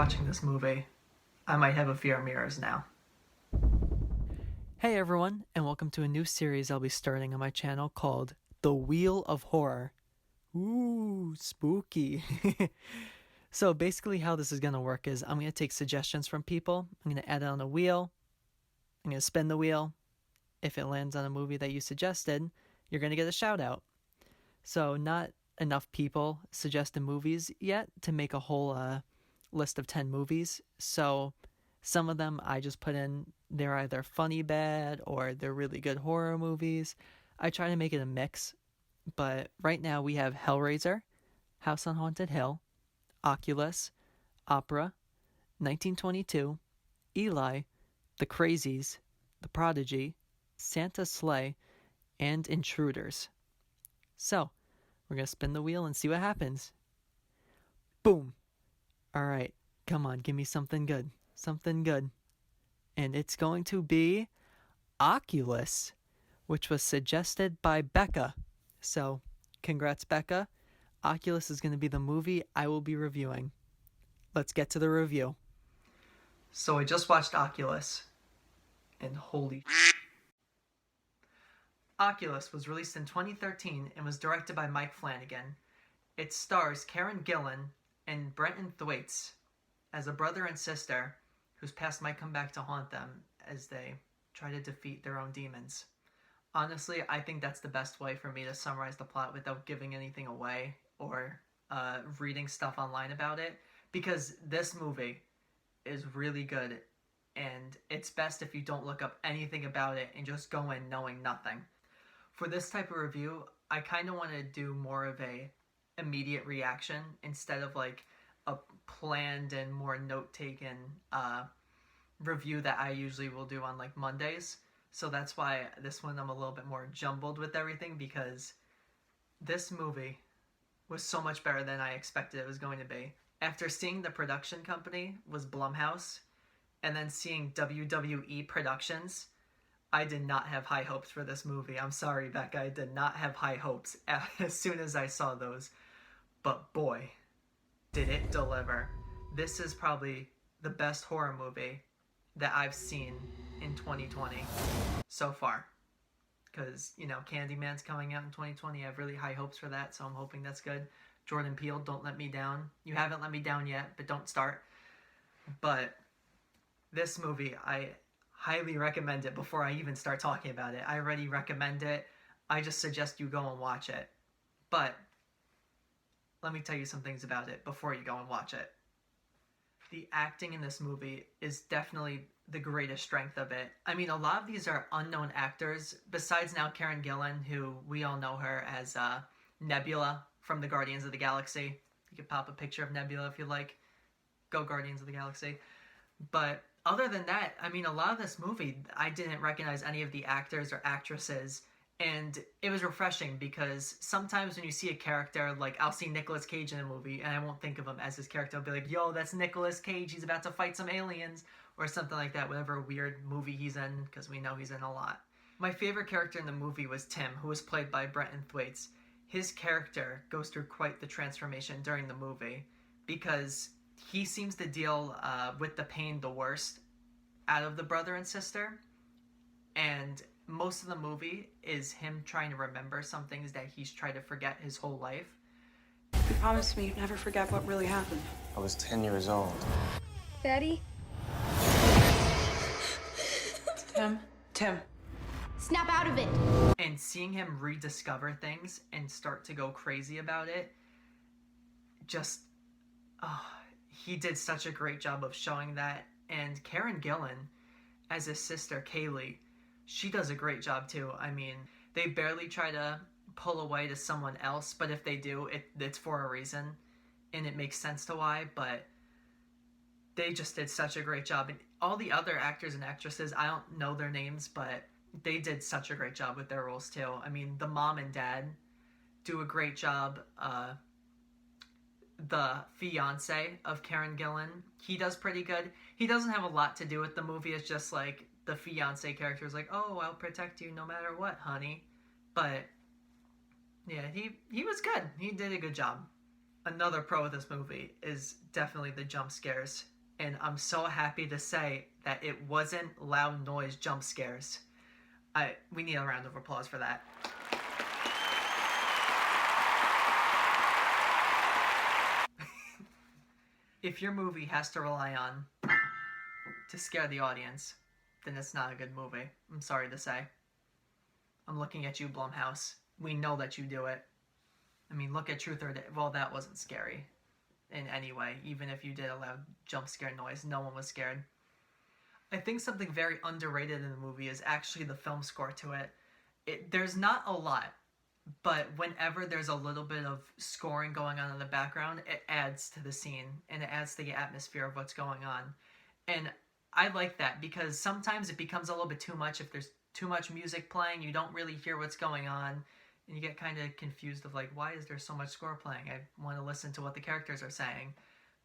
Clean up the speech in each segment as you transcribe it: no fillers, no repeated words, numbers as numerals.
watching this movie, I might have a fear of mirrors now. Hey everyone, and welcome to a new series I'll be starting on my channel called The Wheel of Horror. Ooh, spooky. So basically how this is going to work is I'm going to take suggestions from people, I'm going to add it on a wheel, I'm going to spin the wheel. If it lands on a movie that you suggested, you're going to get a shout out. So not enough people suggested movies yet to make a whole list of 10 movies. So some of them I just put in, they're either funny bad or they're really good horror movies. I try to make it a mix, but right now we have Hellraiser, House on Haunted Hill, Oculus, Opera, 1922, Eli, The Crazies, The Prodigy, Santa's Sleigh, and Intruders. So, we're going to spin the wheel and see what happens. Boom! Alright, come on, give me something good. Something good. And it's going to be Oculus, which was suggested by Becca. So, congrats, Becca. Oculus is going to be the movie I will be reviewing. Let's get to the review. So I just watched Oculus, and holy Oculus was released in 2013 and was directed by Mike Flanagan. It stars Karen Gillan and Brenton Thwaites as a brother and sister whose past might come back to haunt them as they try to defeat their own demons. Honestly, I think that's the best way for me to summarize the plot without giving anything away or reading stuff online about it, because this movie is really good, and it's best if you don't look up anything about it and just go in knowing nothing. For this type of review, I kind of want to do more of a immediate reaction instead of like a planned and more note-taken review that I usually will do on like Mondays. So that's why this one I'm a little bit more jumbled with everything, because this movie was so much better than I expected it was going to be. After seeing the production company was Blumhouse, and then seeing WWE Productions, I did not have high hopes for this movie. I'm sorry, Becca, I did not have high hopes as soon as I saw those. But boy, did it deliver. This is probably the best horror movie that I've seen in 2020 so far. Because, you know, Candyman's coming out in 2020. I have really high hopes for that, so I'm hoping that's good. Jordan Peele, don't let me down. You haven't let me down yet, but don't start. But this movie, I highly recommend it before I even start talking about it. I already recommend it. I just suggest you go and watch it. But let me tell you some things about it before you go and watch it. The acting in this movie is definitely the greatest strength of it. I mean, a lot of these are unknown actors, besides now Karen Gillan, who we all know her as Nebula from the Guardians of the Galaxy. You can pop a picture of Nebula if you like. Go Guardians of the Galaxy. But other than that, I mean, a lot of this movie, I didn't recognize any of the actors or actresses. And it was refreshing, because sometimes when you see a character, like I'll see Nicolas Cage in a movie and I won't think of him as his character. I'll be like, yo, that's Nicolas Cage. He's about to fight some aliens or something like that, whatever weird movie he's in, because we know he's in a lot. My favorite character in the movie was Tim, who was played by Brenton Thwaites. His character goes through quite the transformation during the movie, because he seems to deal with the pain the worst out of the brother and sister. And most of the movie is him trying to remember some things that he's tried to forget his whole life. You promised me you'd never forget what really happened. I was 10 years old. Daddy? Tim. Snap out of it! And seeing him rediscover things and start to go crazy about it, just, he did such a great job of showing that. And Karen Gillan, as his sister Kaylee, she does a great job too. I mean, they barely try to pull away to someone else, but if they do, it's for a reason, and it makes sense to why. But they just did such a great job. And all the other actors and actresses, I don't know their names, but they did such a great job with their roles too. I mean, the mom and dad do a great job. The fiance of Karen Gillan, he does pretty good. He doesn't have a lot to do with the movie. It's just like the fiance character is like, oh, I'll protect you no matter what, honey. But yeah, he was good. He did a good job. Another pro of this movie is definitely the jump scares. And I'm so happy to say that it wasn't loud noise jump scares. We need a round of applause for that. If your movie has to rely on to scare the audience, then it's not a good movie. I'm sorry to say. I'm looking at you, Blumhouse. We know that you do it. I mean, look at Truth or Dare. Well, that wasn't scary in any way. Even if you did a loud jump scare noise, no one was scared. I think something very underrated in the movie is actually the film score to it. There's not a lot, but whenever there's a little bit of scoring going on in the background, it adds to the scene and it adds to the atmosphere of what's going on. And I like that because sometimes it becomes a little bit too much. If there's too much music playing, you don't really hear what's going on and you get kind of confused of like, why is there so much score playing? I want to listen to what the characters are saying.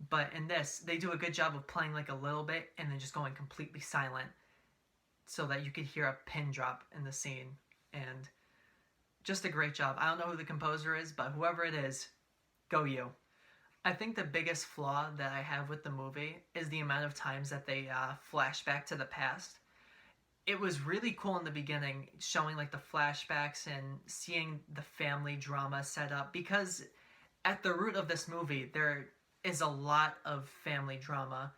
But in this, they do a good job of playing like a little bit and then just going completely silent so that you could hear a pin drop in the scene. And just a great job. I don't know who the composer is, but whoever it is, go you. I think the biggest flaw that I have with the movie is the amount of times that they flash back to the past. It was really cool in the beginning, showing like the flashbacks and seeing the family drama set up, because at the root of this movie, there is a lot of family drama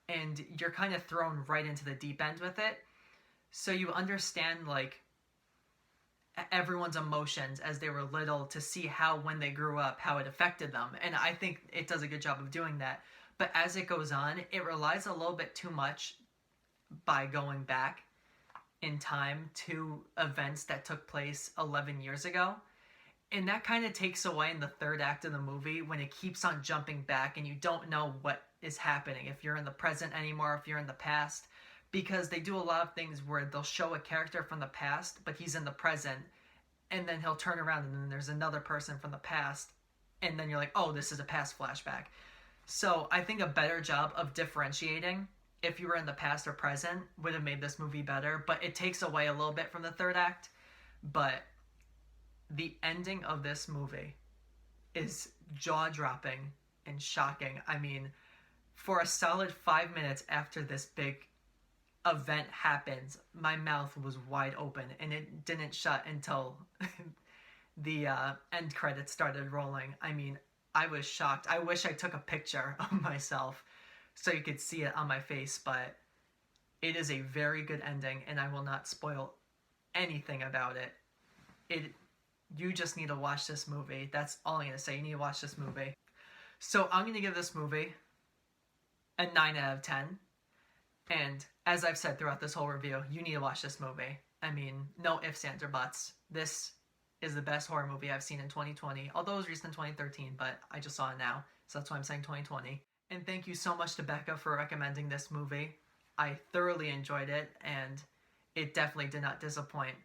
and you're kind of thrown right into the deep end with it. So you understand like everyone's emotions as they were little to see how when they grew up, how it affected them. And I think it does a good job of doing that. But as it goes on, it relies a little bit too much by going back in time to events that took place 11 years ago. And that kind of takes away in the third act of the movie when it keeps on jumping back and you don't know what is happening, if you're in the present anymore, if you're in the past. Because they do a lot of things where they'll show a character from the past, but he's in the present, and then he'll turn around and then there's another person from the past, and then you're like, oh, this is a past flashback. So I think a better job of differentiating if you were in the past or present would have made this movie better, but it takes away a little bit from the third act. But the ending of this movie is jaw-dropping and shocking. I mean, for a solid 5 minutes after this big event happens, my mouth was wide open and it didn't shut until the end credits started rolling. I mean, I was shocked. I wish I took a picture of myself so you could see it on my face, but it is a very good ending and I will not spoil anything about it. You just need to watch this movie. That's all I'm going to say. You need to watch this movie. So I'm going to give this movie a 9 out of 10. And as I've said throughout this whole review, you need to watch this movie. I mean, no ifs, ands, or buts. This is the best horror movie I've seen in 2020. Although it was released in 2013, but I just saw it now. So that's why I'm saying 2020. And thank you so much to Becca for recommending this movie. I thoroughly enjoyed it, and it definitely did not disappoint.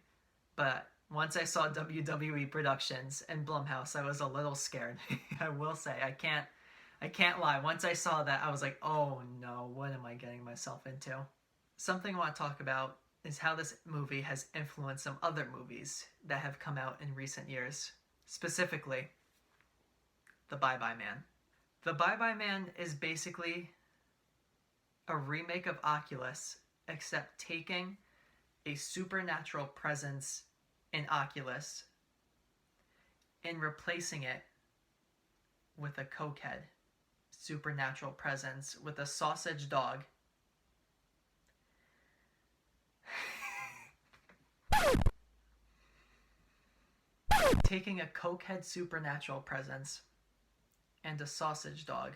But once I saw WWE Productions and Blumhouse, I was a little scared. I will say, I can't lie. Once I saw that, I was like, oh no, what am I getting myself into? Something I want to talk about is how this movie has influenced some other movies that have come out in recent years. Specifically, The Bye-Bye Man. The Bye-Bye Man is basically a remake of Oculus, except taking a supernatural presence in Oculus and replacing it with a cokehead supernatural presence with a sausage dog. Taking a cokehead supernatural presence and a sausage dog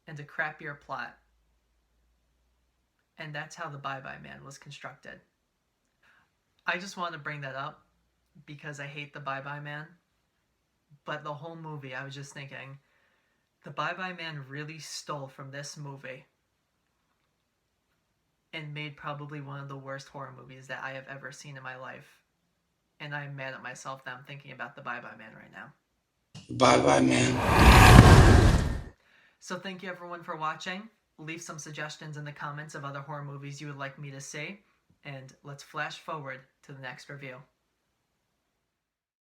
and a crappier plot. And that's how The Bye-Bye Man was constructed. I just wanted to bring that up because I hate The Bye-Bye Man. But the whole movie, I was just thinking, The Bye-Bye Man really stole from this movie and made probably one of the worst horror movies that I have ever seen in my life. And I'm mad at myself that I'm thinking about The Bye-Bye Man right now. Bye-Bye Man. So thank you everyone for watching. Leave some suggestions in the comments of other horror movies you would like me to see. And let's flash forward to the next review.